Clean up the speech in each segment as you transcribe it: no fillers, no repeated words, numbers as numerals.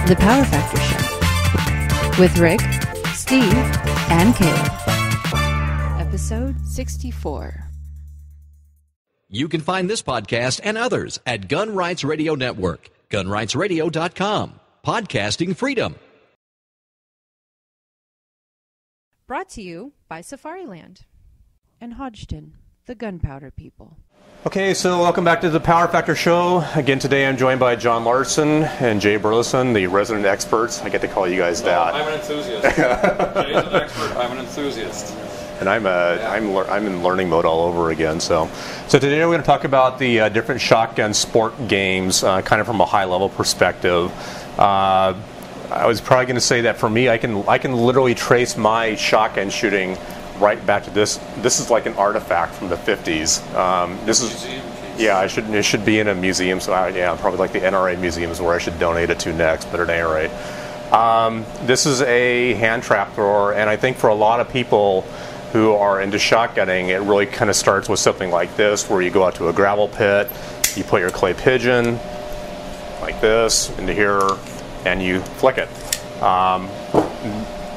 The Power Factor Show with Rick, Steve, and Caleb. Episode 64. You can find this podcast and others at Gun Rights Radio Network, gunrightsradio.com. Podcasting freedom. Brought to you by Safariland and Hodgdon, the gunpowder people. Okay, so welcome back to the Power Factor Show. Again, today I'm joined by John Larson and Jay Burleson, the resident experts. I get to call you guys that. I'm an enthusiast. Jay's an expert. I'm an enthusiast. And I'm in learning mode all over again. So today we're going to talk about the different shotgun sport games, kind of from a high level perspective. I was probably going to say that for me, I can literally trace my shotgun shooting right back to this. This is like an artifact from the 50s. This is, yeah, it should be in a museum. So probably like the NRA museums where I should donate it to next. But at any rate, this is a hand trap thrower, and I think for a lot of people who are into shotgunning, it really kind of starts with something like this, where you go out to a gravel pit, you put your clay pigeon like this into here, and you flick it.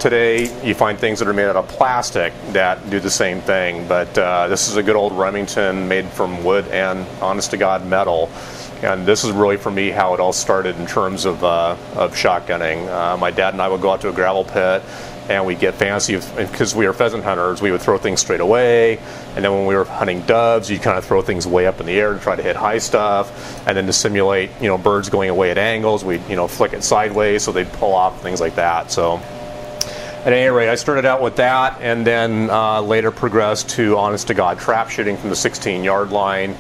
Today, you find things that are made out of plastic that do the same thing, but this is a good old Remington made from wood and, honest-to-God, metal. And this is really, for me, how it all started in terms of shotgunning. My dad and I would go out to a gravel pit, and we'd get fancy, because we were pheasant hunters, we would throw things straight away, and then when we were hunting doves, you'd kind of throw things way up in the air to try to hit high stuff, and then to simulate, birds going away at angles, we'd, flick it sideways so they'd pull off, things like that. So at any rate, I started out with that, and then later progressed to honest-to-God trap shooting from the 16-yard line.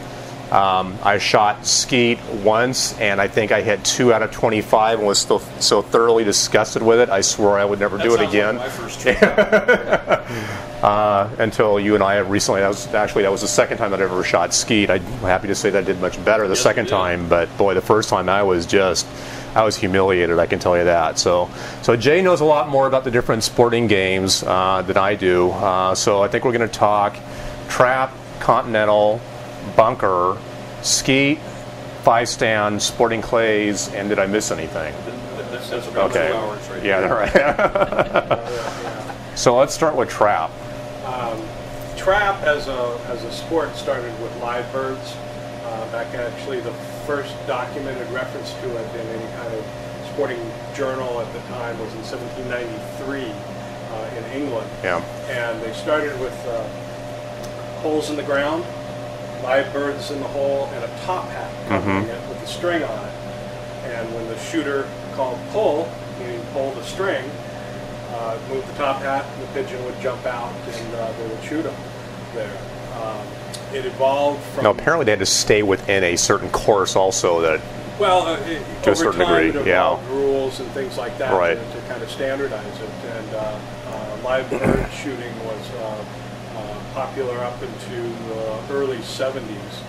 I shot Skeet once, and I think I hit 2 out of 25 and was still so thoroughly disgusted with it, I swore I would never do it again. Like my first trip. Until you and I have recently, that was the second time I'd ever shot Skeet. I'm happy to say that I did much better the second time, but boy, the first time I was humiliated, I can tell you that. So Jay knows a lot more about the different sporting games than I do. So I think we're going to talk trap, continental, bunker, Skeet, 5-stand, sporting clays, and did I miss anything? That's about 2 hours right Yeah, there. right. So let's start with trap. Trap as a sport started with live birds. Back actually the first documented reference to it in any kind of sporting journal at the time was in 1793 in England. Yeah. And they started with holes in the ground, live birds in the hole, and a top hat covering it with a string on it. And when the shooter called pull, meaning pull the string, move the top hat, and the pigeon would jump out, and they would shoot him there. It evolved from... Now, apparently they had to stay within a certain course also that... Well, to a certain degree, it evolved rules and things like that to kind of standardize it. And live bird shooting was popular up into the early 70s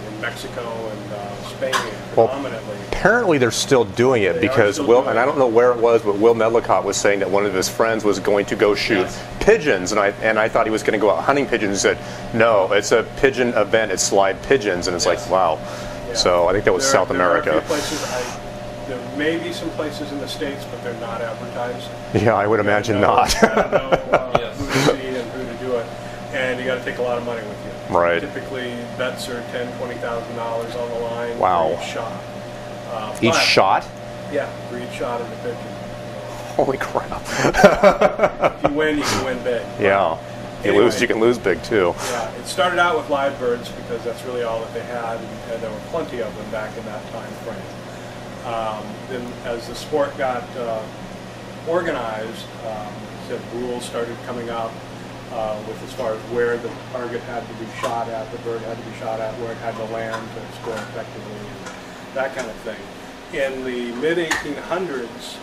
in Mexico and Spain predominantly. Well, apparently they're still doing it because Will, and I don't know where it was, but Will Medlicott was saying that one of his friends was going to go shoot pigeons, and I thought he was going to go out hunting pigeons. He said, no, it's a pigeon event, it's live pigeons, and it's like, wow. Yeah. So I think that was South America. There may be some places in the States, but they're not advertised. Yeah, I would imagine not. You gotta know who to see and who to do it. And you got to take a lot of money with you. Right. Typically, bets are $10,000-$20,000 on the line. Wow. For each shot. Each shot? Yeah, for each shot in the pigeon. Holy crap. If you win, you can win big. Yeah. Anyway, You can lose big too. Yeah. It started out with live birds because that's really all that they had, and there were plenty of them back in that time frame. Then, as the sport got organized, rules started coming up. With as far as where the target had to be shot at, the bird had to be shot at, where it had to land to score effectively, and that kind of thing. In the mid-1800s,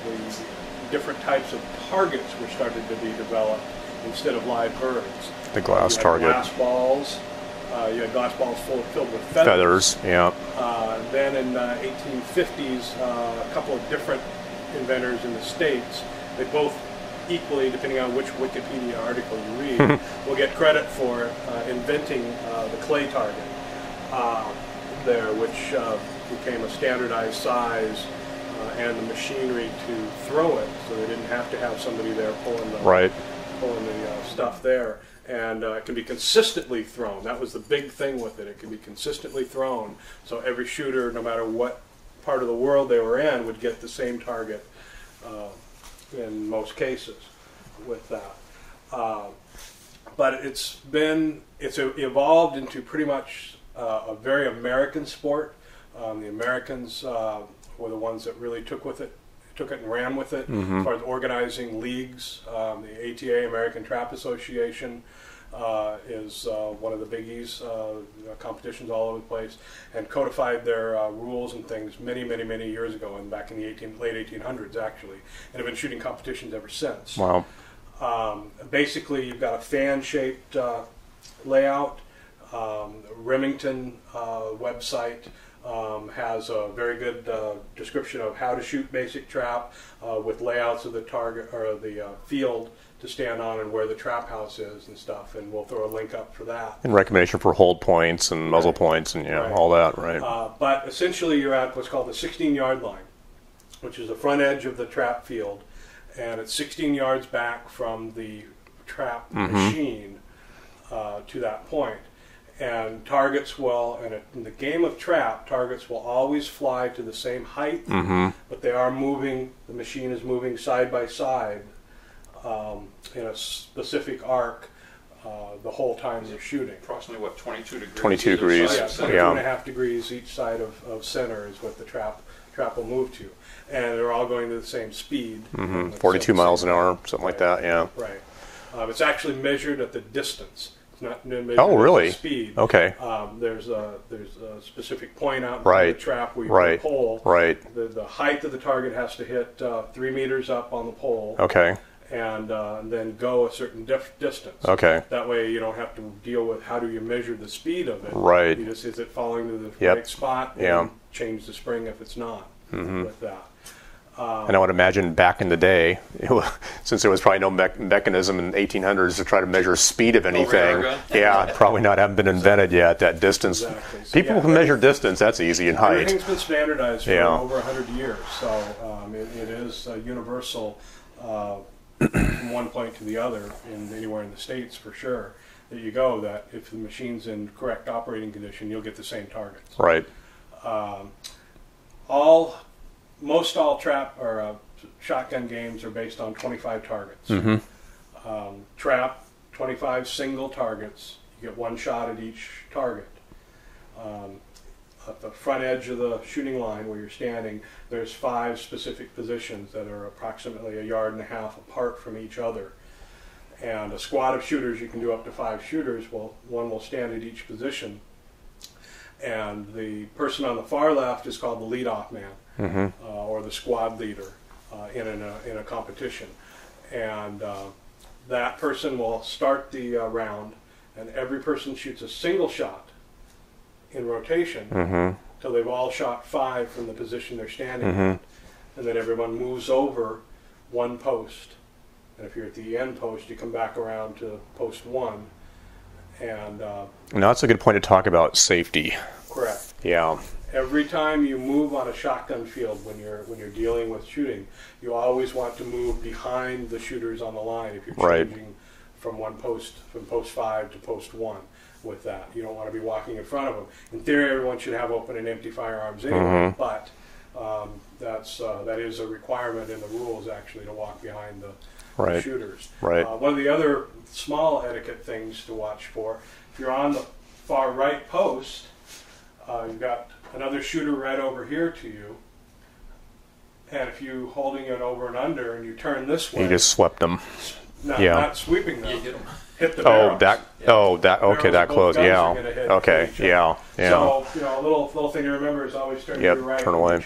the different types of targets were started to be developed instead of live birds. The glass target. Glass balls. You had glass balls filled with feathers. Yeah. Then in 1850s, a couple of different inventors in the States, they both equally, depending on which Wikipedia article you read, will get credit for inventing the clay target there, which became a standardized size and the machinery to throw it, so they didn't have to have somebody there pulling the stuff there. And it can be consistently thrown. That was the big thing with it. It can be consistently thrown, so every shooter, no matter what part of the world they were in, would get the same target in most cases with that. But it's evolved into pretty much a very American sport. The Americans were the ones that really took it and ran with it, as far as organizing leagues. The ATA, American Trap Association, is one of the biggies, competitions all over the place, and codified their rules and things many, many, many years ago, and back in the late 1800s, actually, and have been shooting competitions ever since. Wow. Basically, you've got a fan-shaped layout. Remington website has a very good description of how to shoot basic trap with layouts of the target or the field to stand on and where the trap house is and stuff, and we'll throw a link up for that. And recommendation for hold points and muzzle points and all that, right? But essentially you're at what's called the 16-yard line, which is the front edge of the trap field, and it's 16 yards back from the trap machine to that point. And targets will, in the game of trap, targets will always fly to the same height, but they are moving, the machine is moving side by side in a specific arc the whole time they're shooting. Approximately, what, 22 degrees? 22 degrees. Yeah, 22.5 degrees each side of center is what the trap will move to. And they're all going to the same speed. 42 miles an hour, something like that, yeah. Right. It's actually measured at the distance. It's not measured really? at the speed. Okay. There's a specific point out in right. the trap where you put the pole. Right. The height of the target has to hit 3 meters up on the pole. Okay. And then go a certain distance. Okay. That way you don't have to deal with how do you measure the speed of it. Right. You just, is it falling to the right spot? And change the spring if it's not with that. And I would imagine back in the day, since there was probably no mechanism in the 1800s to try to measure speed of anything, probably haven't been invented yet, that distance. Exactly. So, people can measure distance, that's easy, and height. Everything's been standardized for over 100 years, so it is universal from one point to the other, anywhere in the States for sure, that you go, that if the machine's in correct operating condition, you'll get the same targets. Right. Most all trap or shotgun games are based on 25 targets. Trap, 25 single targets. You get one shot at each target. At the front edge of the shooting line where you're standing, there's 5 specific positions that are approximately 1.5 yards apart from each other. And a squad of shooters, you can do up to 5 shooters. Well, one will stand at each position. And the person on the far left is called the leadoff man, or the squad leader in a competition. And that person will start the round, and every person shoots a single shot in rotation till they've all shot 5 from the position they're standing at. And then everyone moves over one post. And if you're at the end post, you come back around to post 1. And now that's a good point to talk about safety. Correct. Yeah. Every time you move on a shotgun field, when you're dealing with shooting, you always want to move behind the shooters on the line. If you're changing from post 5 to post 1, with that, you don't want to be walking in front of them. In theory, everyone should have open and empty firearms anyway, but that is a requirement in the rules actually to walk behind the shooters. Right. One of the other small etiquette things to watch for, if you're on the far right post, you've got another shooter right over here to you, and if you holding it over and under and you turn this way, you just swept them. No, not sweeping them. Hit the barrels. Barrels that close. Yeah. Okay. Yeah. So a little thing to remember is always turn to your right. Turn away.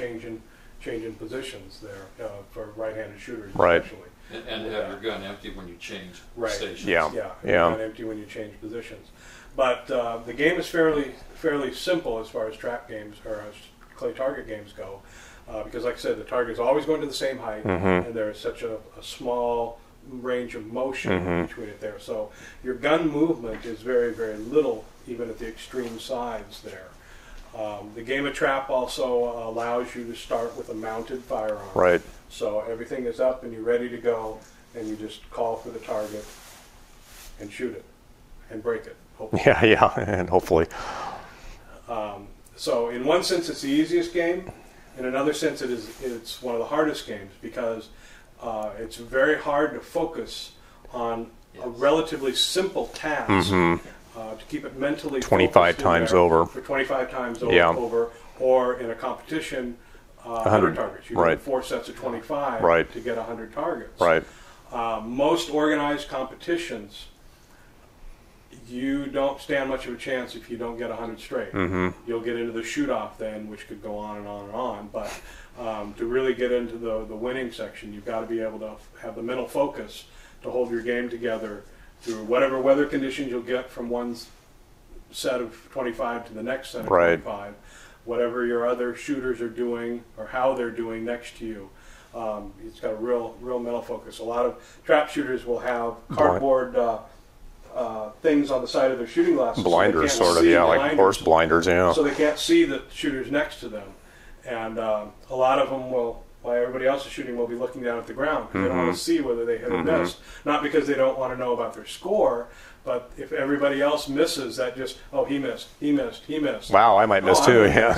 Changing positions there for right-handed shooters, especially. And have your gun empty when you change stations. Yeah. Gun empty when you change positions. But the game is fairly simple as far as trap games or clay target games go, because, like I said, the target is always going to the same height, and there is such a small range of motion between it there. So your gun movement is very, very little, even at the extreme sides there. The game of trap also allows you to start with a mounted firearm. Right. So everything is up and you're ready to go, and you just call for the target and shoot it and break it. Hopefully. Yeah, and hopefully. So in one sense, it's the easiest game. In another sense, it's one of the hardest games because it's very hard to focus on a relatively simple task to keep it mentally 25 times over. For 25 times over, Yeah. or in a competition, 100 targets. You Right. do 4 sets of 25 Right. to get 100 targets. Right. Most organized competitions, you don't stand much of a chance if you don't get 100 straight. You'll get into the shoot-off then, which could go on and on and on. But to really get into the winning section, you've got to be able to have the mental focus to hold your game together through whatever weather conditions you'll get from one set of 25 to the next set of 25. Whatever your other shooters are doing or how they're doing next to you. It's got a real mental focus. A lot of trap shooters will have cardboard things on the side of their shooting glasses. Blinders, so sort of, like horse blinders, yeah. So they can't see the shooters next to them. And a lot of them will, while everybody else is shooting, will be looking down at the ground because they don't want to see whether they hit or missed. Not because they don't want to know about their score, but if everybody else misses, that just, he missed. Wow, I might miss too. Yeah.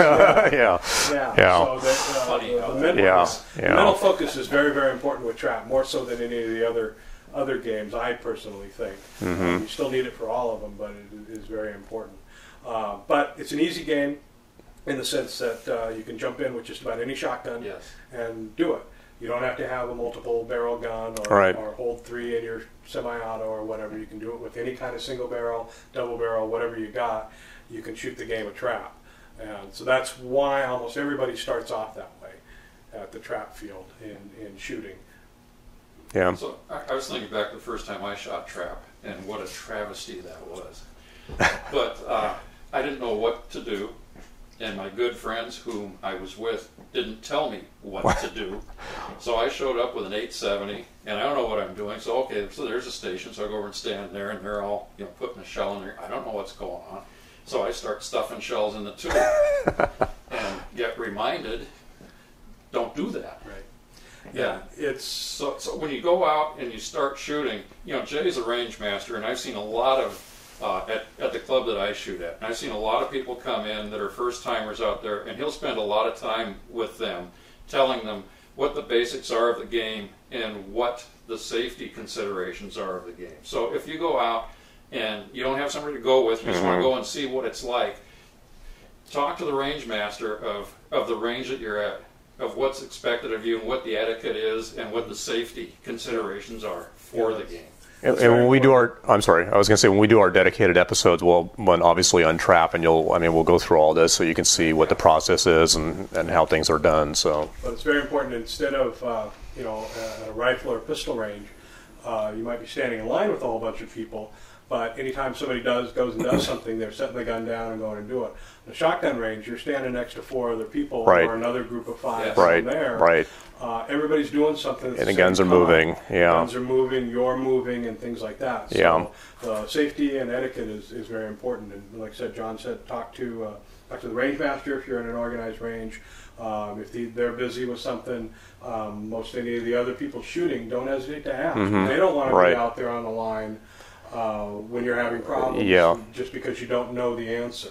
So the mental focus is very, very important with trap, more so than any of the other games, I personally think. You still need it for all of them, but it is very important. But it's an easy game in the sense that you can jump in with just about any shotgun and do it. You don't have to have a multiple barrel gun or hold 3 in your semi-auto or whatever. You can do it with any kind of single barrel, double barrel, whatever you got. You can shoot the game of trap. And so that's why almost everybody starts off that way at the trap field in shooting. Yeah. So I was thinking back the first time I shot trap, and what a travesty that was. But I didn't know what to do, and my good friends whom I was with didn't tell me what to do. So I showed up with an 870, and I don't know what I'm doing. So so there's a station, so I go over and stand there, and they're all putting a shell in there. I don't know what's going on. So I start stuffing shells in the tube, and get reminded, don't do that. Right. Yeah, it's so when you go out and you start shooting, Jay's a range master, and I've seen a lot of at the club that I shoot at, and I've seen a lot of people come in that are first timers out there, and he'll spend a lot of time with them, telling them what the basics are of the game and what the safety considerations are of the game. So if you go out and you don't have somebody to go with, you just want to go and see what it's like, talk to the range master of the range that you're at, of what's expected of you and what the etiquette is and what the safety considerations are for the game. And when we do when we do our dedicated episodes, we'll obviously untrap, and we'll go through all this so you can see what the process is and how things are done. So, but it's very important. Instead of a rifle or pistol range, you might be standing in line with a whole bunch of people. But anytime somebody goes and does something, they're setting the gun down and going to do it. In a shotgun range, you're standing next to 4 other people or another group of 5 there. Right. Everybody's doing something. And the guns are moving. Yeah. Guns are moving. You're moving, and things like that. So safety and etiquette is very important. And like I said, John said, talk to the range master if you're in an organized range. If they're busy with something, most any of the other people shooting, don't hesitate to ask. They don't want to be out there on the line when you're having problems just because you don't know the answer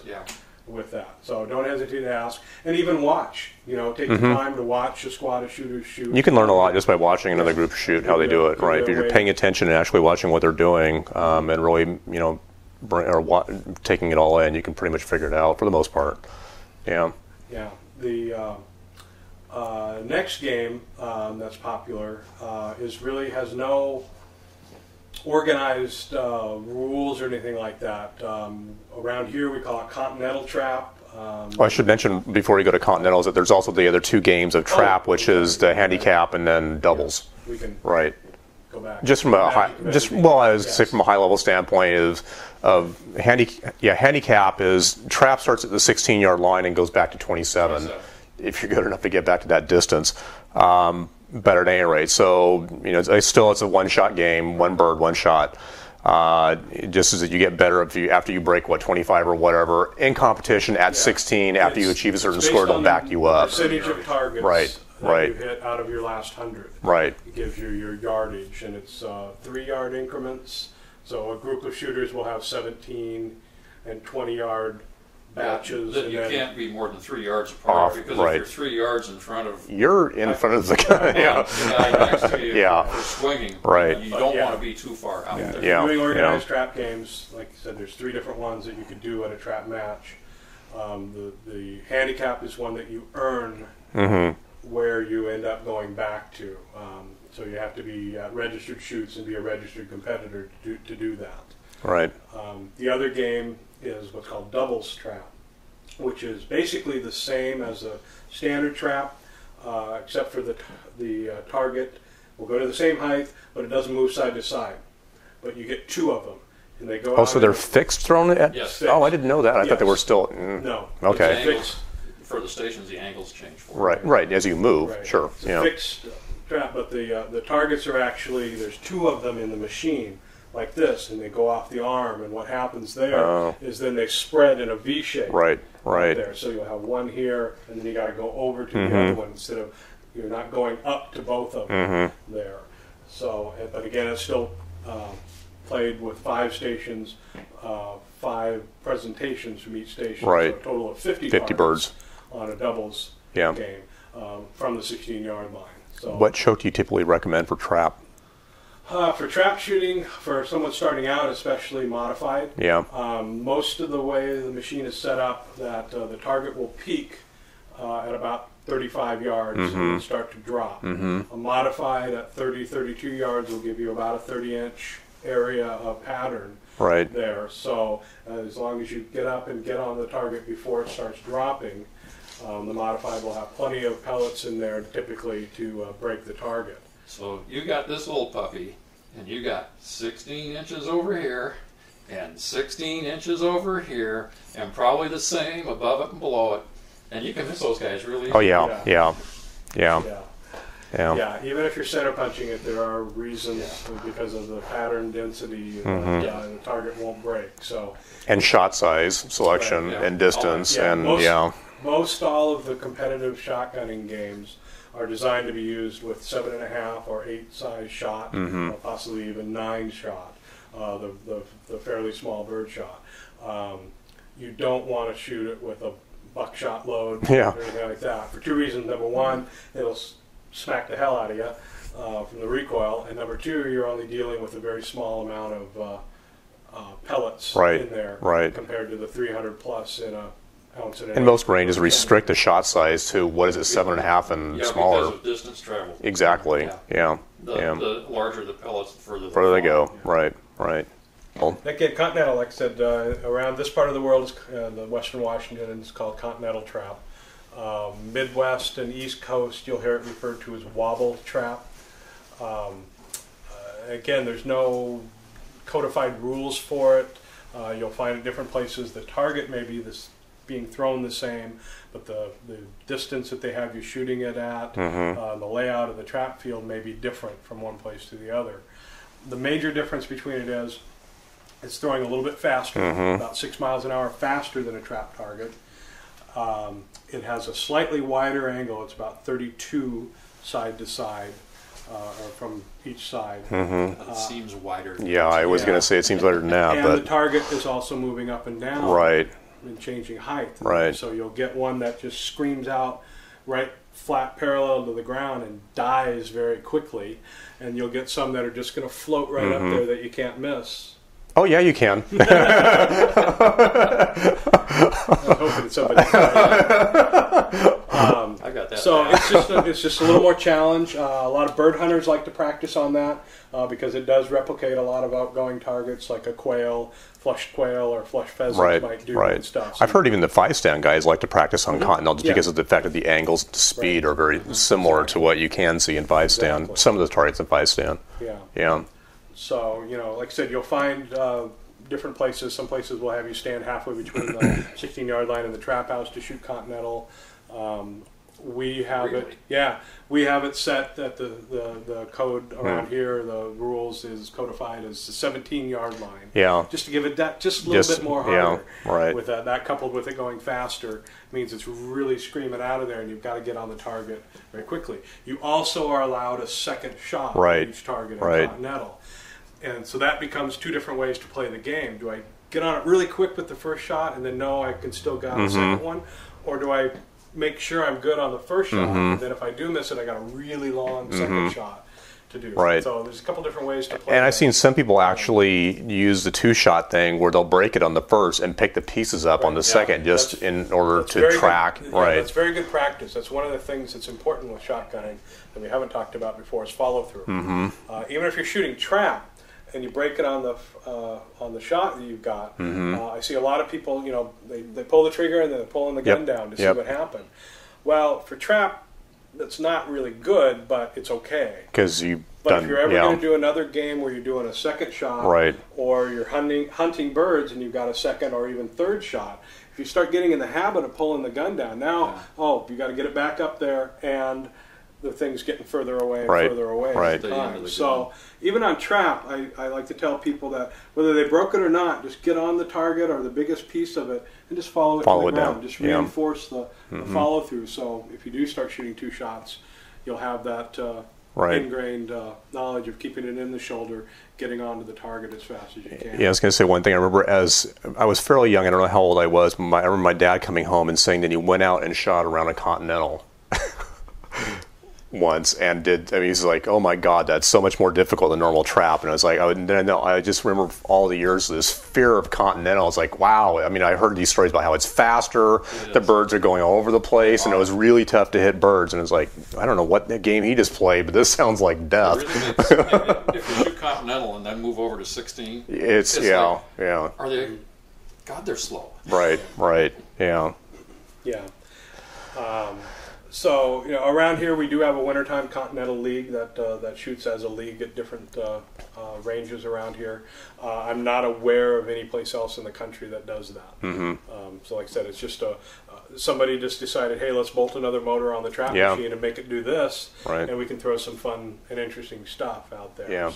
with that. So don't hesitate to ask, and even watch. Take the time to watch a squad of shooters shoot. You can learn a lot just by watching another group shoot, how they do it, right? If you're paying attention and actually watching what they're doing, and really, taking it all in, you can pretty much figure it out for the most part. Yeah. Yeah. The next game that's popular has no organized rules or anything like that. Around here we call it Continental Trap. I should mention before you go to Continentals that there's also the other 2 games of Trap, which is the handicap and then doubles. We can go back. Just from a from a high level standpoint of handicap is Trap starts at the 16-yard line and goes back to 27. If you're good enough to get back to that distance. Better at any rate. So, it's a one-shot game, one bird, one shot. Just as that you get better after you break 25 or whatever in competition at 16. After you achieve a certain score, they'll back you up. Percentage of targets that you hit out of your last 100. Right. It gives you your yardage, and it's 3-yard increments. So a group of shooters will have 17 and 20-yard batches. Then you can't be more than 3 yards apart, because if you're 3 yards in front of... You're in front of the guy. The guy next to you for swinging. Right. You don't want to be too far out there. If you're doing organized trap games, like I said, there's 3 different ones that you could do at a trap match. The handicap is one that you earn where you end up going back to. So you have to be registered shoots and be a registered competitor to do that. Right. The other game is what's called doubles trap, which is basically the same as a standard trap, except for the target will go to the same height, but it doesn't move side to side. But you get 2 of them, and they go out. Oh, so they're fixed thrown at? Yes. Oh, I didn't know that. I thought they were still... No. Okay. Angles, for the stations, the angles change for Right, as you move, sure. It's a fixed trap, but the targets are actually, there's 2 of them in the machine, like this, and they go off the arm, and what happens there is then they spread in a V shape. Right. There, so you'll have one here, and then you got to go over to the other one instead of, you're not going up to both of them there. So, but again, it's still played with 5 stations, 5 presentations from each station. Right. So a total of 50 birds on a doubles game from the 16-yard line. So, what choke do you typically recommend for trap? For trap shooting, for someone starting out, especially modified, most of the way the machine is set up, that the target will peak at about 35 yards and then start to drop. A modified at 30, 32 yards will give you about a 30-inch area of pattern there. So as long as you get up and get on the target before it starts dropping, the modified will have plenty of pellets in there typically to break the target. So you got this old puppy, and you got 16 inches over here, and 16 inches over here, and probably the same above it and below it, and you can miss those guys really easy. Oh, yeah. Even if you're center punching it, there are reasons because of the pattern density, the target won't break. So, and shot size selection and distance, most all of the competitive shotgunning games are designed to be used with 7.5 or 8 size shot, or possibly even 9 shot, the fairly small bird shot. You don't want to shoot it with a buckshot load or anything like that for 2 reasons. Number one, it'll smack the hell out of you from the recoil, and number 2, you're only dealing with a very small amount of pellets in there compared to the 300 plus in a ounce and most ranges restrict the shot size to, what is it, 7.5 and smaller. Because of distance travel. Exactly. The larger the pellets, the further they go. Right. Again, continental, like I said, around this part of the world, the Western Washington, is called continental trap. Midwest and East Coast, you'll hear it referred to as wobble trap. Again, there's no codified rules for it. You'll find at different places the target may be being thrown the same, but the distance that they have you shooting it at, the layout of the trap field may be different from one place to the other. The major difference between it is it's throwing a little bit faster, about 6 miles an hour faster than a trap target. It has a slightly wider angle. It's about 32 side to side, or from each side. It seems wider. Yeah, I was going to say it seems wider than that. And the target is also moving up and down. And changing height. So you'll get one that just screams out right flat parallel to the ground and dies very quickly. And you'll get some that are just going to float right up there that you can't miss. Oh, yeah, you can. I'm hoping it's somebody. I got that. So it's just a little more challenge. A lot of bird hunters like to practice on that because it does replicate a lot of outgoing targets like a quail, flushed quail, or flushed pheasants might do and stuff. So I've heard even the 5-stand guys like to practice on continental just because of the fact that the angles to speed are very similar to what you can see in 5-stand. Some of the targets in 5-stand. Yeah. So, like I said, you'll find different places. Some places will have you stand halfway between the 16-yard line and the trap house to shoot continental. We have Really? it. Yeah, we have it set that the code around here, the rules is codified as the 17-yard line. Yeah. Just to give it that just a little bit more harder. Yeah, right. With that coupled with it going faster means it's really screaming out of there, and you've got to get on the target very quickly. You also are allowed a second shot Right. at each target in Right. Continental, and so that becomes two different ways to play the game. Do I get on it really quick with the first shot and then know I can still get on the second one, or do I make sure I'm good on the first shot, and then if I do miss it, I got a really long second shot to do. Right. So there's a couple different ways to play. And I've that. seen some people actually use the 2-shot thing where they'll break it on the first and pick the pieces up on the second just in order That's to very track. good. Right. That's very good practice. That's one of the things that's important with shotgunning that we haven't talked about before is follow through. Even if you're shooting trap and you break it on the shot that you've got, I see a lot of people. They pull the trigger and then they're pulling the gun down to see what happened. Well, for trap, that's not really good, but it's okay. Because you've But done, if you're ever going to do another game where you're doing a second shot, Right. or you're hunting birds and you've got a second or even third shot, if you start getting in the habit of pulling the gun down, now, you got to get it back up there, and the thing's getting further away and Right. further away Right. at the time. So even on trap, I like to tell people that whether they broke it or not, just get on the target or the biggest piece of it and just follow it to the ground. down. Just reinforce the follow through. So if you do start shooting 2 shots, you'll have that ingrained knowledge of keeping it in the shoulder, getting onto the target as fast as you can. Yeah, I was going to say one thing. I remember as I was fairly young, I don't know how old I was, but I remember my dad coming home and saying that he went out and shot around a Continental once and he's like, oh my God, that's so much more difficult than normal trap. And I was like, I just remember all the years of this fear of Continental. It's like, wow. I mean, I heard these stories about how it's faster, the birds are going all over the place, and it was really tough to hit birds. And it's like, I don't know what game he just played, but this sounds like death. If you shoot Continental and then move over to 16, it's like, yeah. Are they? God, they're slow. Right, yeah. Yeah. So around here we do have a wintertime Continental League that shoots as a league at different ranges around here. I'm not aware of any place else in the country that does that. So like I said, it's just somebody just decided, hey, let's bolt another motor on the trap machine and make it do this, and we can throw some fun and interesting stuff out there.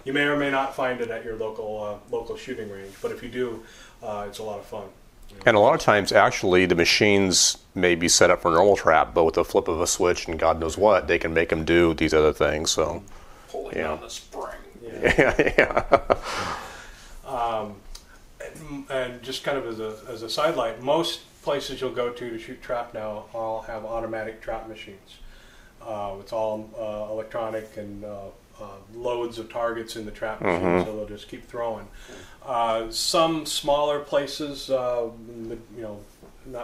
You may or may not find it at your local shooting range, but if you do, it's a lot of fun. And a lot of times, actually, the machines may be set up for normal trap, but with the flip of a switch and God knows what, they can make them do these other things. So, pulling on the spring. And just kind of as a sidelight, most places you'll go to shoot trap now all have automatic trap machines. It's all electronic and loads of targets in the trap machine, so they'll just keep throwing. Some smaller places, not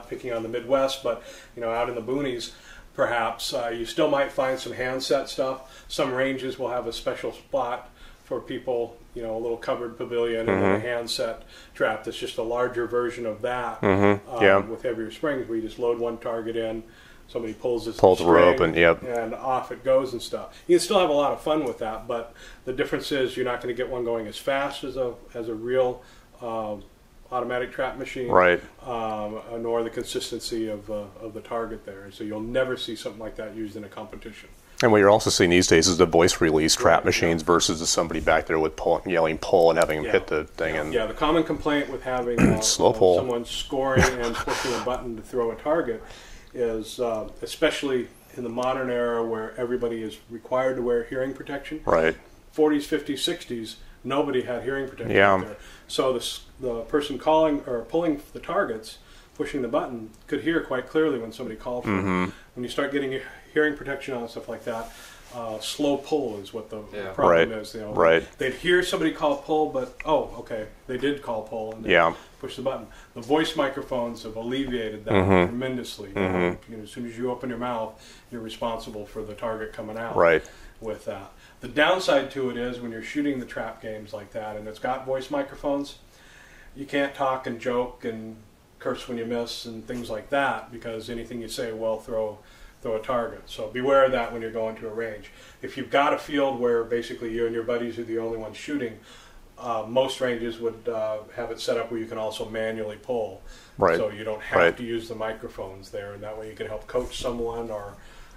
picking on the Midwest, but out in the boonies, perhaps you still might find some handset stuff. Some ranges will have a special spot for people, a little covered pavilion and then a handset trap that's just a larger version of that with heavier springs, where you just load one target in. Somebody pulls the rope and off it goes and stuff. You can still have a lot of fun with that, but the difference is you're not going to get one going as fast as a real automatic trap machine, right? Nor the consistency of the target there. And so you'll never see something like that used in a competition. And what you're also seeing these days is the voice release trap machines versus somebody back there with yelling pull and having them hit the thing. And the common complaint with having slow pull, someone scoring and pushing a button to throw a target is, especially in the modern era where everybody is required to wear hearing protection. Right. 40s, 50s, 60s, nobody had hearing protection out there. So the person calling or pulling the targets, pushing the button, could hear quite clearly when somebody called for it. When you start getting hearing protection on stuff like that, slow pull is what the problem is. They'd hear somebody call pull, but they did call pull and they push the button. The voice microphones have alleviated that tremendously. As soon as you open your mouth, you're responsible for the target coming out with that. The downside to it is when you're shooting the trap games like that and it's got voice microphones, you can't talk and joke and curse when you miss and things like that, because anything you say will throw a target. So beware of that when you're going to a range. If you've got a field where basically you and your buddies are the only ones shooting, Most ranges would have it set up where you can also manually pull. Right. So you don't have to use the microphones there, and that way you can help coach someone or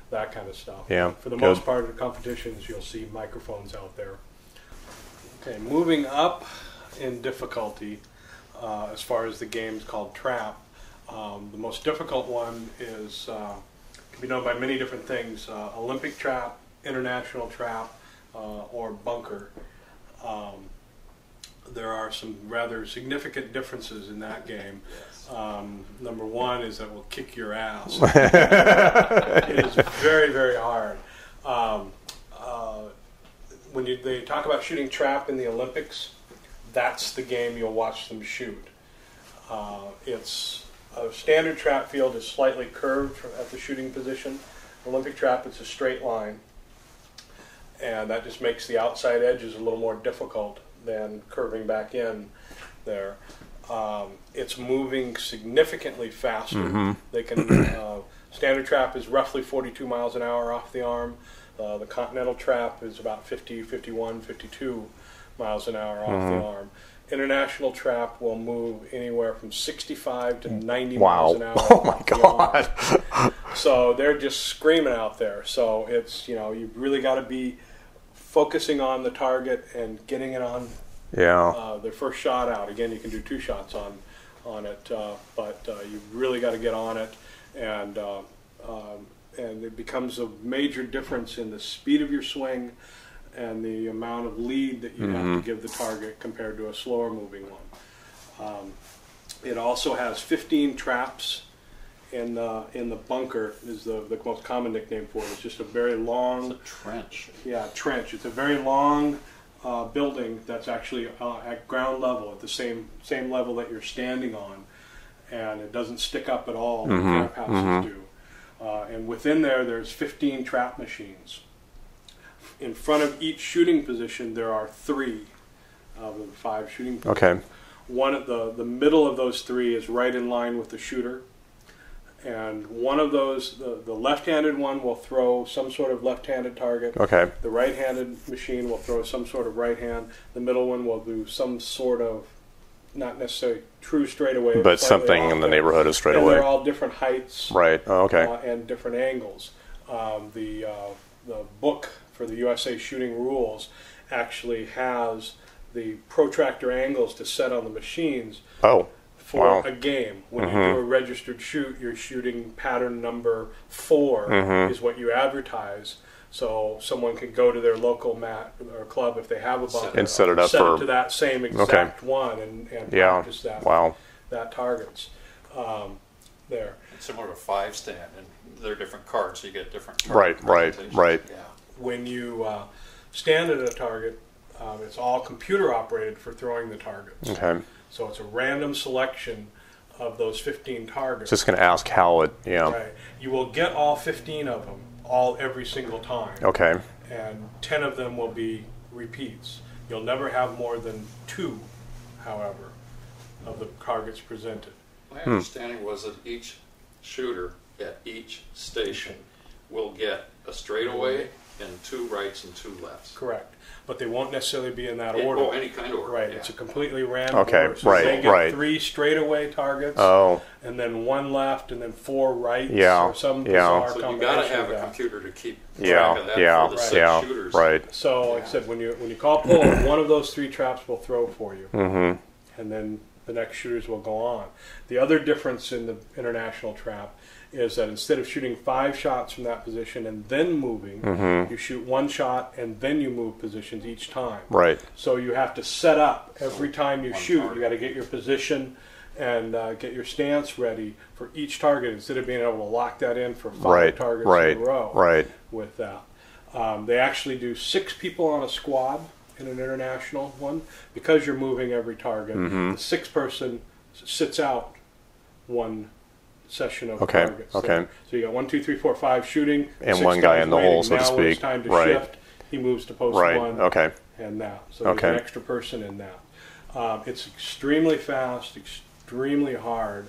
that kind of stuff. Yeah. For the most part of the competitions, you'll see microphones out there. Okay, moving up in difficulty, as far as the game's called Trap. The most difficult one is can be done by many different things: Olympic Trap, International Trap, or Bunker. There are some rather significant differences in that game. Number one is that it will kick your ass. It is very, very hard. When they talk about shooting trap in the Olympics, that's the game you'll watch them shoot. It's a standard trap field is slightly curved at the shooting position. Olympic trap, it's a straight line, and that just makes the outside edges a little more difficult than curving back in there. It's moving significantly faster. They can standard trap is roughly 42 miles an hour off the arm. The continental trap is about 50, 51, 52 miles an hour off the arm. International trap will move anywhere from 65 to 90 miles an hour. Oh my God! So they're just screaming out there. So it's, you've really got to be focusing on the target and getting it on their first shot out. Again, you can do 2 shots on it, but you've really got to get on it, and it becomes a major difference in the speed of your swing and the amount of lead that you have to give the target compared to a slower moving one. It also has 15 traps in the bunker is the most common nickname for it. It's just a very long... It's a trench. Yeah, trench. It's a very long building that's actually at ground level, at the same level that you're standing on, and it doesn't stick up at all like trap houses do. And within there's 15 trap machines. In front of each shooting position, there are 3 of the 5 shooting positions. Okay. One at the middle of those 3 is right in line with the shooter. And one of those, the left-handed one will throw some sort of left-handed target. Okay. The right-handed machine will throw some sort of right hand. The middle one will do some sort of, not necessarily true straightaway, but something in the neighborhood of straightaway. They're all different heights. Right. Oh, okay. And different angles. The book for the USA Shooting Rules actually has the protractor angles to set on the machines. Oh. For a game. When you do a registered shoot, you're shooting pattern number 4 is what you advertise. So someone can go to their local mat or club if they have a bunker and set it up to that same exact one and practice that targets there. It's similar to 5 stand, and they're different cards, so you get different target right. Yeah. When you stand at a target, it's all computer operated for throwing the targets. Okay. So it's a random selection of those 15 targets. Just going to ask how it, Right. You will get all 15 of them, every single time. Okay. And 10 of them will be repeats. You'll never have more than 2, however, of the targets presented. My understanding was that each shooter at each station will get a straightaway and 2 rights and 2 lefts. Correct. But they won't necessarily be in that order. Oh, any kind of order. Right. Yeah. It's a completely random Okay, order. So right, they get 3 straightaway targets. Oh. And then 1 left, and then 4 rights. Yeah, Or some yeah. bizarre So you combination got to have of a that. computer to keep track of that for the 6 shooters. Right. So, like I said, when you call pull, one of those 3 traps will throw for you. And then the next shooters will go on. The other difference in the international trap is that instead of shooting 5 shots from that position and then moving, you shoot 1 shot and then you move positions each time. Right. So you have to set up every time you shoot. target. You got to get your position and get your stance ready for each target instead of being able to lock that in for 5 targets in a row. Right. With that, they actually do 6 people on a squad in an international one because you're moving every target. The 6th person sits out 1 session of targets. Okay. So you got 1, 2, 3, 4, 5 shooting, And 6 one guy guys in the waiting. hole, so to Now when it's speak. time to Right. shift, he moves to post Right. 1. Okay. And that. So there's an extra person in that. It's extremely fast, extremely hard,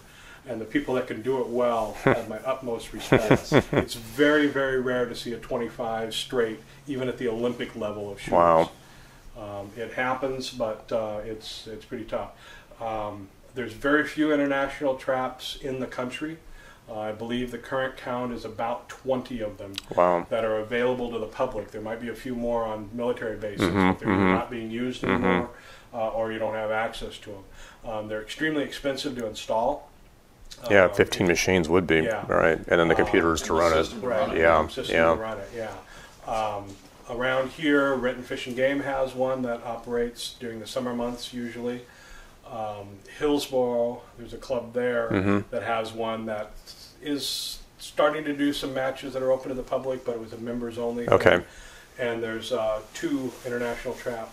and the people that can do it well have my utmost respect. It's very, very rare to see a 25 straight, even at the Olympic level of shooters. Wow. It happens, but it's pretty tough. There's very few international traps in the country. I believe the current count is about 20 of them that are available to the public. There might be a few more on military bases, but they're not being used anymore, or you don't have access to them. They're extremely expensive to install. 15 machines would be, right? And then the computers to run it. Right, system to run it, around here, Renton Fish and Game has one that operates during the summer months usually. Hillsborough, there's a club there that has one that is starting to do some matches that are open to the public, but it was a members only thing. And there's 2 international trap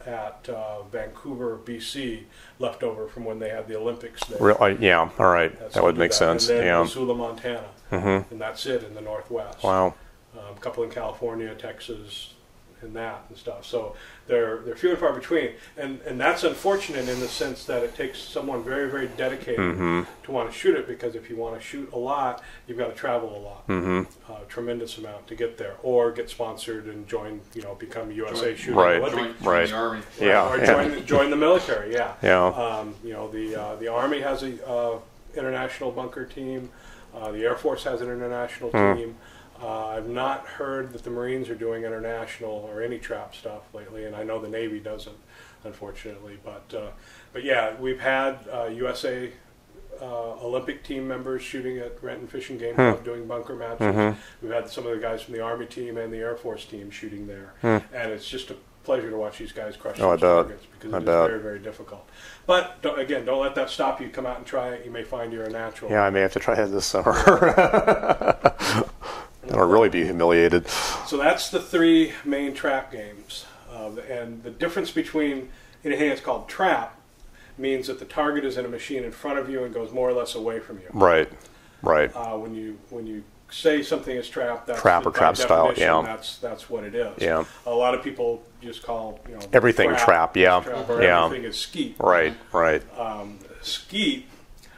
at Vancouver, BC, left over from when they had the Olympics there. All right. That would make sense. And then Missoula, Montana. And that's it in the Northwest. Wow. A couple in California, Texas, and stuff. So they're few and far between. And that's unfortunate in the sense that it takes someone very, very dedicated to want to shoot it, because if you want to shoot a lot, you've got to travel a lot. A tremendous amount to get there, or get sponsored and join, become a USA shooter. Join the Army. Or join the military, the Army has a international bunker team. The Air Force has an international team. I've not heard that the Marines are doing international or any trap stuff lately, and I know the Navy doesn't, unfortunately. But yeah, we've had USA Olympic team members shooting at Renton Fish and Game Club doing bunker matches. We've had some of the guys from the Army team and the Air Force team shooting there, and it's just a pleasure to watch these guys crush those targets, because it's very, very difficult. But don't let that stop you. Come out and try it. You may find you're a natural. Yeah, I may have to try it this summer. I'll really be humiliated. So that's the 3 main trap games. And the difference between anything that's called trap means that the target is in a machine in front of you and goes more or less away from you. Right. When you say something is trap, that's trap or trap style, that's what it is. Yeah. A lot of people just call everything trap, everything is skeet. Right. Skeet,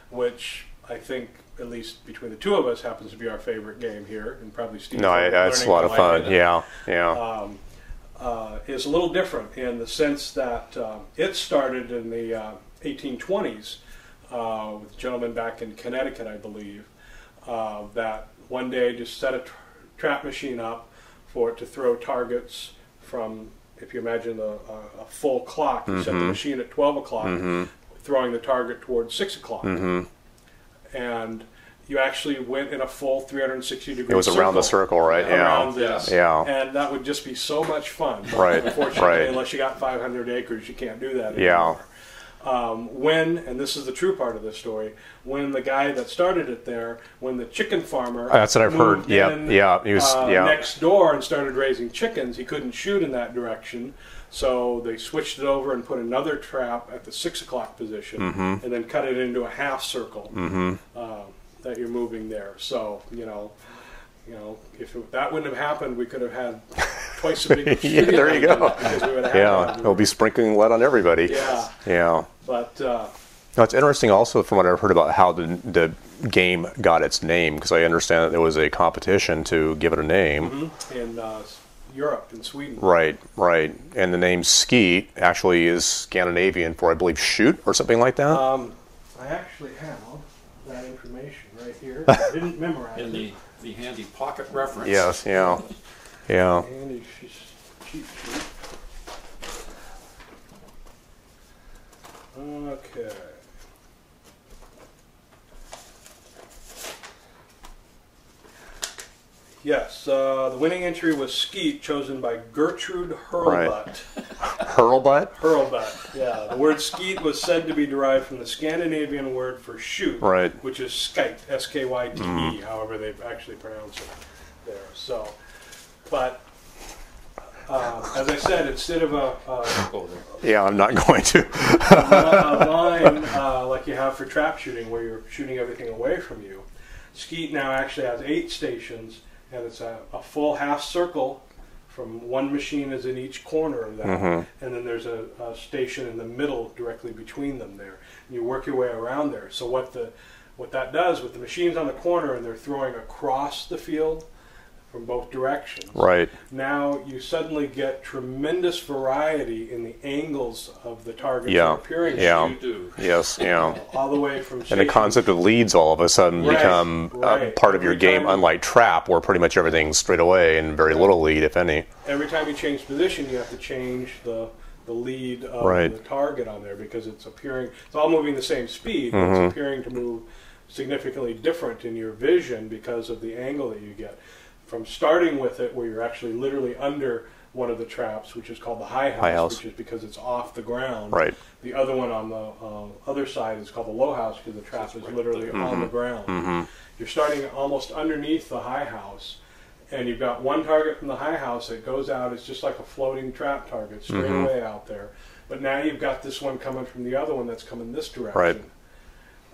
which I think, at least between the 2 of us, happens to be our favorite game here, and probably Steve. No, it's a lot of fun. Is a little different in the sense that it started in the 1820s with a gentleman back in Connecticut, I believe, that one day just set a trap machine up for it to throw targets from, if you imagine a full clock, you set the machine at 12 o'clock, throwing the target towards 6 o'clock. And you actually went in a full 360-degree circle. It was around the circle, right? Around this. And that would just be so much fun. Right. Unfortunately, unless you got 500 acres, you can't do that anymore. And this is the true part of this story, when the guy that started it there, when the chicken farmer that's what I've heard. He was next door and started raising chickens, he couldn't shoot in that direction. So they switched it over and put another trap at the 6 o'clock position, and then cut it into a half circle that you're moving there. So if that wouldn't have happened, we could have had twice the big. There you go. It'll be sprinkling lead on everybody. But it's interesting also from what I've heard about how the game got its name, because I understand that there was a competition to give it a name. In Europe, in Sweden. Right. And the name Skeet actually is Scandinavian for, I believe, shoot or something like that? I actually have that information right here. I didn't memorize it. In the handy pocket reference. Yes, Handy cheat sheet. Okay. Yes, the winning entry was Skeet, chosen by Gertrude Hurlbutt. Hurlbutt? Hurlbutt, yeah. The word Skeet was said to be derived from the Scandinavian word for shoot, which is Skyte, S-K-Y-T-E, however they actually pronounce it there. So, but as I said, instead of I'm not going to. a line like you have for trap shooting, where you're shooting everything away from you, Skeet now actually has 8 stations. And it's a full half circle from one machine is in each corner of that. And then there's a station in the middle directly between them there. And you work your way around there. So what that does with the machines on the corner, and they're throwing across the field from both directions. Right. Now you suddenly get tremendous variety in the angles of the targets you're appearing Yeah. You do. Yes. Yeah. all the way from And the concept of leads all of a sudden become part of your Every game, time- unlike trap, where pretty much everything's straight away and very little lead, if any. Every time you change position, you have to change the lead of the target on there because it's all moving the same speed, but it's appearing to move significantly different in your vision because of the angle that you get. From starting with it where you're actually literally under one of the traps, which is called the high house, which is because it's off the ground. Right. The other one on the other side is called the low house because the trap is literally on the ground. You're starting almost underneath the high house, and you've got one target from the high house that goes out. It's just like a floating trap target straight away out there. But now you've got this one coming from the other one that's coming this direction. Right.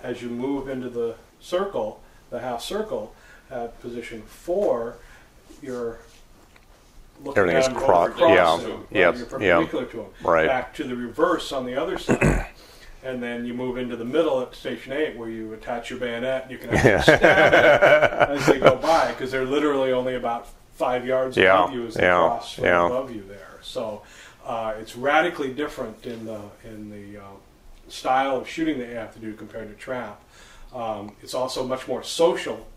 As you move into the circle, the half circle, at position 4, you're looking Everything at is them crossed. across Yeah. them, Yep. You're perpendicular to them. Right. Back to the reverse on the other side. And then you move into the middle at station 8 where you attach your bayonet and you can actually stab it as they go by because they're literally only about 5 yards above you as they cross from above you there. So it's radically different in the style of shooting that you have to do compared to trap. It's also much more social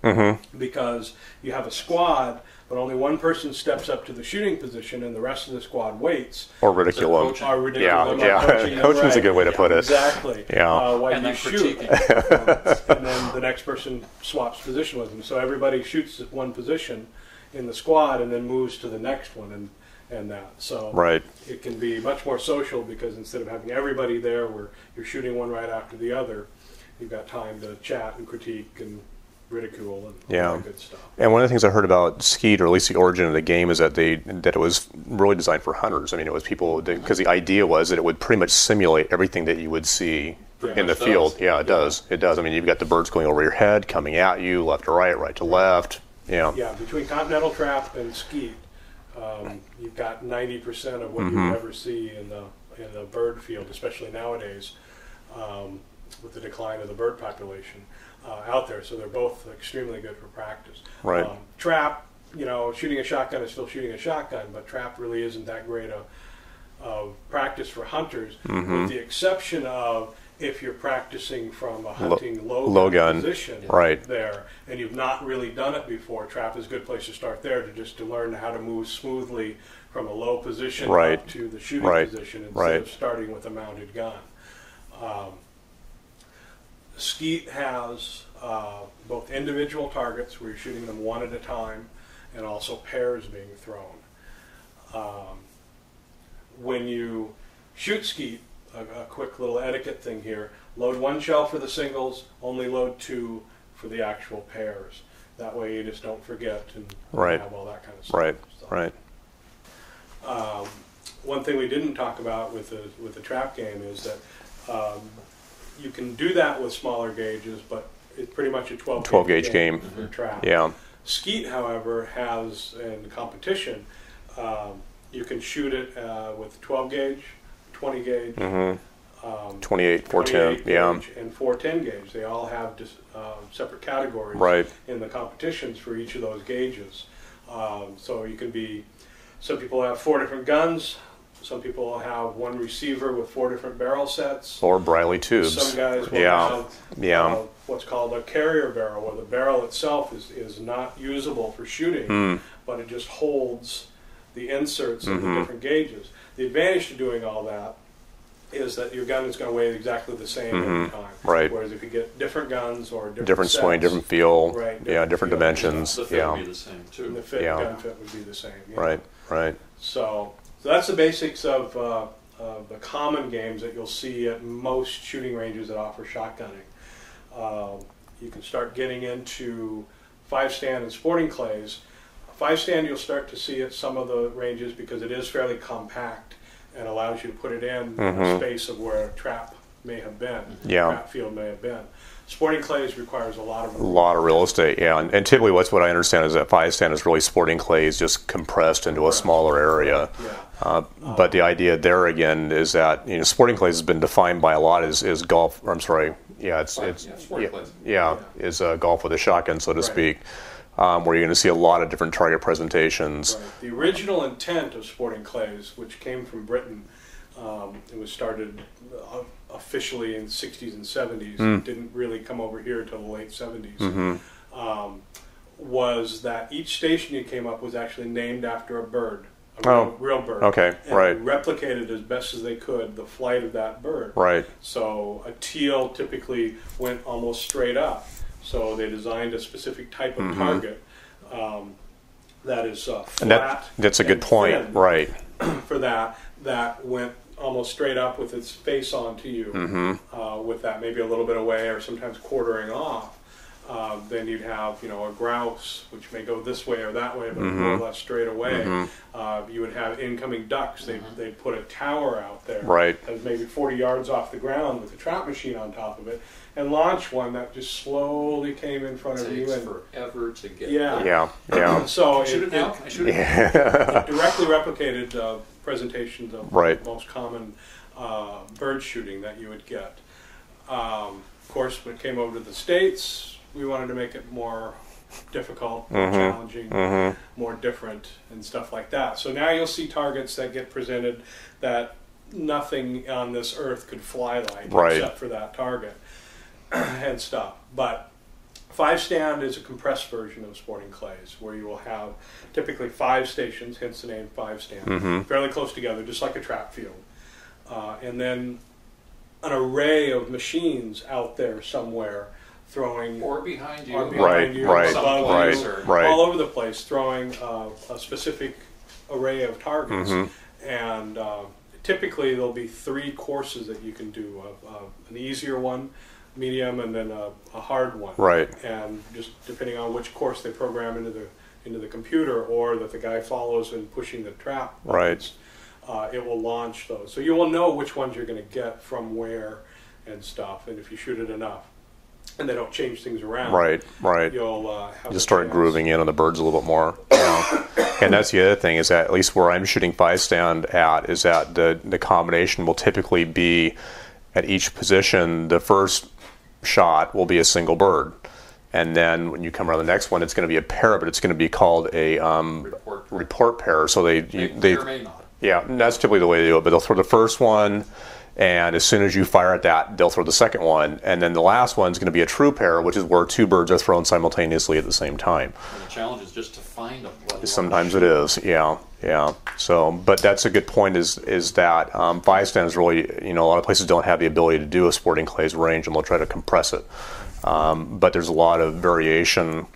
because you have a squad, but only one person steps up to the shooting position and the rest of the squad waits. Or ridicule them. Or ridicule them. Yeah. Coaching's a good way to put it. Exactly. Yeah. While And you then shoot. critiquing. And then the next person swaps position with them. So everybody shoots at one position in the squad and then moves to the next one and that. So it can be much more social because instead of having everybody there where you're shooting one right after the other, you've got time to chat and critique and ridicule and all that good stuff. And one of the things I heard about Skeet, or at least the origin of the game, is that it was really designed for hunters. I mean, it was people, because the idea was that it would pretty much simulate everything that you would see in the field. Yeah, it does. It does. I mean, you've got the birds going over your head, coming at you, left to right to left. Yeah. Yeah, between continental trap and Skeet, you've got 90% of what you ever see in the bird field, especially nowadays, with the decline of the bird population out there. So they're both extremely good for practice. Right. Trap, shooting a shotgun is still shooting a shotgun, but trap really isn't that great of practice for hunters, with the exception of if you're practicing from a hunting low gun position there, and you've not really done it before. Trap is a good place to start there to learn how to move smoothly from a low position up to the shooting position instead of starting with a mounted gun. Skeet has both individual targets where you're shooting them one at a time and also pairs being thrown. When you shoot Skeet, a quick little etiquette thing here, load 1 shell for the singles, only load 2 for the actual pairs. That way you just don't forget and have all that kind of stuff. One thing we didn't talk about with the trap game is that you can do that with smaller gauges, but it's pretty much a 12 gauge game for trap. Yeah. Skeet, however, has in competition, you can shoot it with 12 gauge, 20 gauge, 28, 410, gauge, and 410 gauge. They all have separate categories in the competitions for each of those gauges. So you can be, some people have 4 different guns. Some people have 1 receiver with 4 different barrel sets. Or Briley tubes. Some guys will have what's called a carrier barrel, where the barrel itself is not usable for shooting, but it just holds the inserts of the different gauges. The advantage to doing all that is that your gun is going to weigh exactly the same every time. Whereas if you get different guns or different sets, swing, different feel, different feel, dimensions. The fit would be the same too. And the gun fit would be the same. Right. So that's the basics of the common games that you'll see at most shooting ranges that offer shotgunning. You can start getting into 5-stand and sporting clays. 5-stand you'll start to see at some of the ranges because it is fairly compact and allows you to put it in a space of where a trap may have been, trap field may have been. Sporting clays requires a lot of real estate, and typically what I understand is that 5-stand is really sporting clays just compressed into a smaller area. But the idea there again is that sporting clays has been defined by a lot as golf. Or I'm sorry, is golf with a shotgun, so to speak. where you're going to see a lot of different target presentations. Right. The original intent of sporting clays, which came from Britain, it was started officially in the 60s and 70s. It didn't really come over here until the late 70s. Was that each station you came up was actually named after a bird, real bird. Okay, and right. replicated as best as they could the flight of that bird. Right. So a teal typically went almost straight up. So they designed a specific type of target that is flat. That's a good point, right? For that went almost straight up with its face onto you, with that maybe a little bit away or sometimes quartering off. Then you'd have, a grouse, which may go this way or that way, but more or less straight away. You would have incoming ducks. They'd put a tower out there, right, that was maybe 40 yards off the ground with a trap machine on top of it, and launch one that just slowly came in front of you. It takes forever to get Yeah. So it directly replicated presentations of the most common bird shooting that you would get. Of course, when it came over to the States, we wanted to make it more difficult, more challenging, more different, and stuff like that. So now you'll see targets that get presented that nothing on this earth could fly like except for that target and stuff. But 5-stand is a compressed version of sporting clays, where you will have typically 5 stations, hence the name 5-stand, fairly close together, just like a trap field. And then an array of machines out there somewhere throwing, or behind you, above you, right, all over the place, throwing a specific array of targets. And typically there'll be 3 courses that you can do: an easier one, medium, and then a hard one. Right. And just depending on which course they program into the computer, or that the guy follows in pushing the trap buttons, it will launch those. So you will know which ones you're going to get from where and stuff. And if you shoot it enough, and they don't change things around, you'll just start grooving in on the birds a little bit more. And that's the other thing, is that at least where I'm shooting 5-stand at, is that the combination will typically be at each position. The first shot will be a single bird, and then when you come around the next one, it's going to be a pair, but it's going to be called a report pair. So they may not. Yeah, and that's typically the way they do it. But they'll throw the first one, and as soon as you fire at that, they'll throw the second one, and then the last one's going to be a true pair, which is where 2 birds are thrown simultaneously at the same time. And the challenge is just to find them. Sometimes it is, yeah. So, but that's a good point. Is that 5-stand is really, a lot of places don't have the ability to do a sporting clays range, and they'll try to compress it. But there's a lot of variation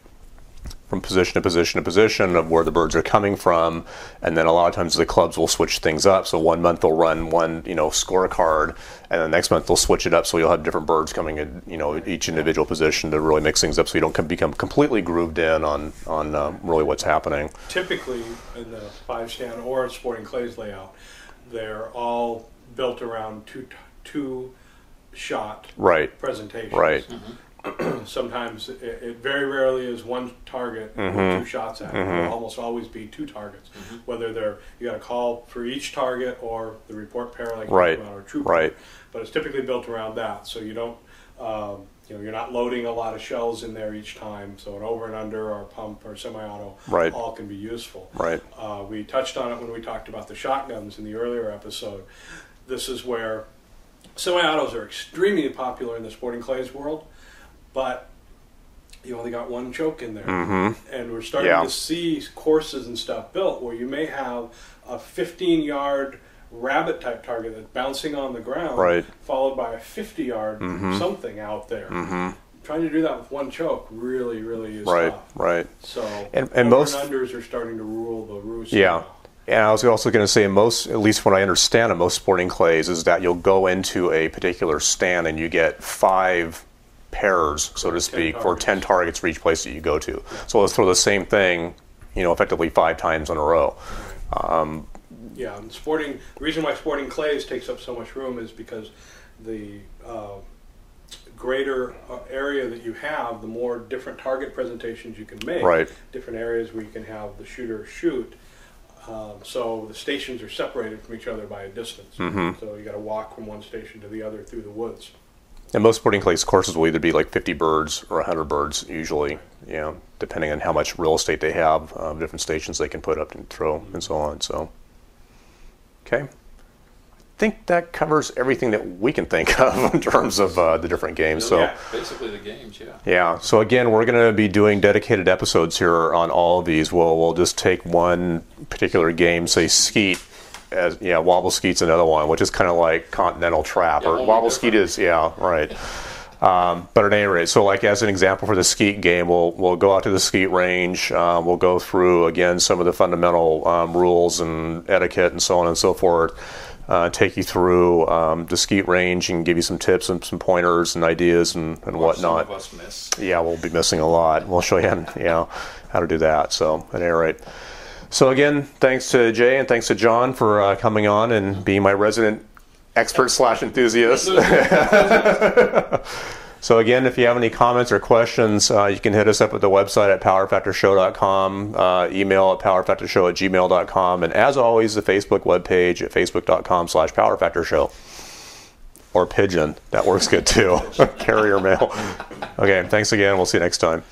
from position to position to position of where the birds are coming from, and then a lot of times the clubs will switch things up. So one month they'll run one, scorecard, and the next month they'll switch it up, so you'll have different birds coming in, each individual position to really mix things up, so you don't become completely grooved in on really what's happening. Typically in the 5-stand or sporting clays layout, they're all built around two shot presentations. Right. Sometimes it very rarely is one target with 2 shots at it. It will almost always be 2 targets, whether you got a call for each target or the report pair, like or troop. But it's typically built around that, so you don't, you're not loading a lot of shells in there each time. So an over and under or pump or semi-auto all can be useful. We touched on it when we talked about the shotguns in the earlier episode. This is where semi-autos are extremely popular in the sporting clays world, but you only got one choke in there. And we're starting to see courses and stuff built where you may have a 15-yard rabbit-type target that's bouncing on the ground, followed by a 50-yard something out there. Trying to do that with one choke really is tough. So and most unders are starting to rule the roost. And I was also going to say, at least when I understand it, most sporting clays is that you'll go into a particular stand and you get 5 pairs, so to speak, or 10 targets for each place that you go to. So let's throw the same thing, effectively 5 times in a row. And the reason why sporting clays takes up so much room is because the greater area that you have, the more different target presentations you can make. Different areas where you can have the shooter shoot. So the stations are separated from each other by a distance. So you got to walk from one station to the other through the woods. And most sporting clays courses will either be like 50 birds or 100 birds usually, depending on how much real estate they have, different stations they can put up and throw and so on. So, okay. I think that covers everything that we can think of in terms of the different games. So yeah, basically the games, yeah. Yeah. So again, we're going to be doing dedicated episodes here on all of these. We'll just take one particular game, say Skeet. Wobble Skeet's another one, which is kind of like Continental Trap, or Wobble Skeet is, right. But at any rate, so like as an example for the Skeet game, we'll go out to the Skeet range. We'll go through again some of the fundamental rules and etiquette and so on and so forth. Take you through the Skeet range and give you some tips and some pointers and ideas and whatnot. Some of us miss. Yeah, we'll be missing a lot. We'll show you how to do that. So at any rate. So again, thanks to Jay and thanks to John for coming on and being my resident expert / enthusiast. So again, if you have any comments or questions, you can hit us up at the website at powerfactorshow.com, email at powerfactorshow@gmail.com, and as always, the Facebook webpage at facebook.com/powerfactorshow. Or pigeon. That works good too. Carrier mail. Okay, thanks again. We'll see you next time.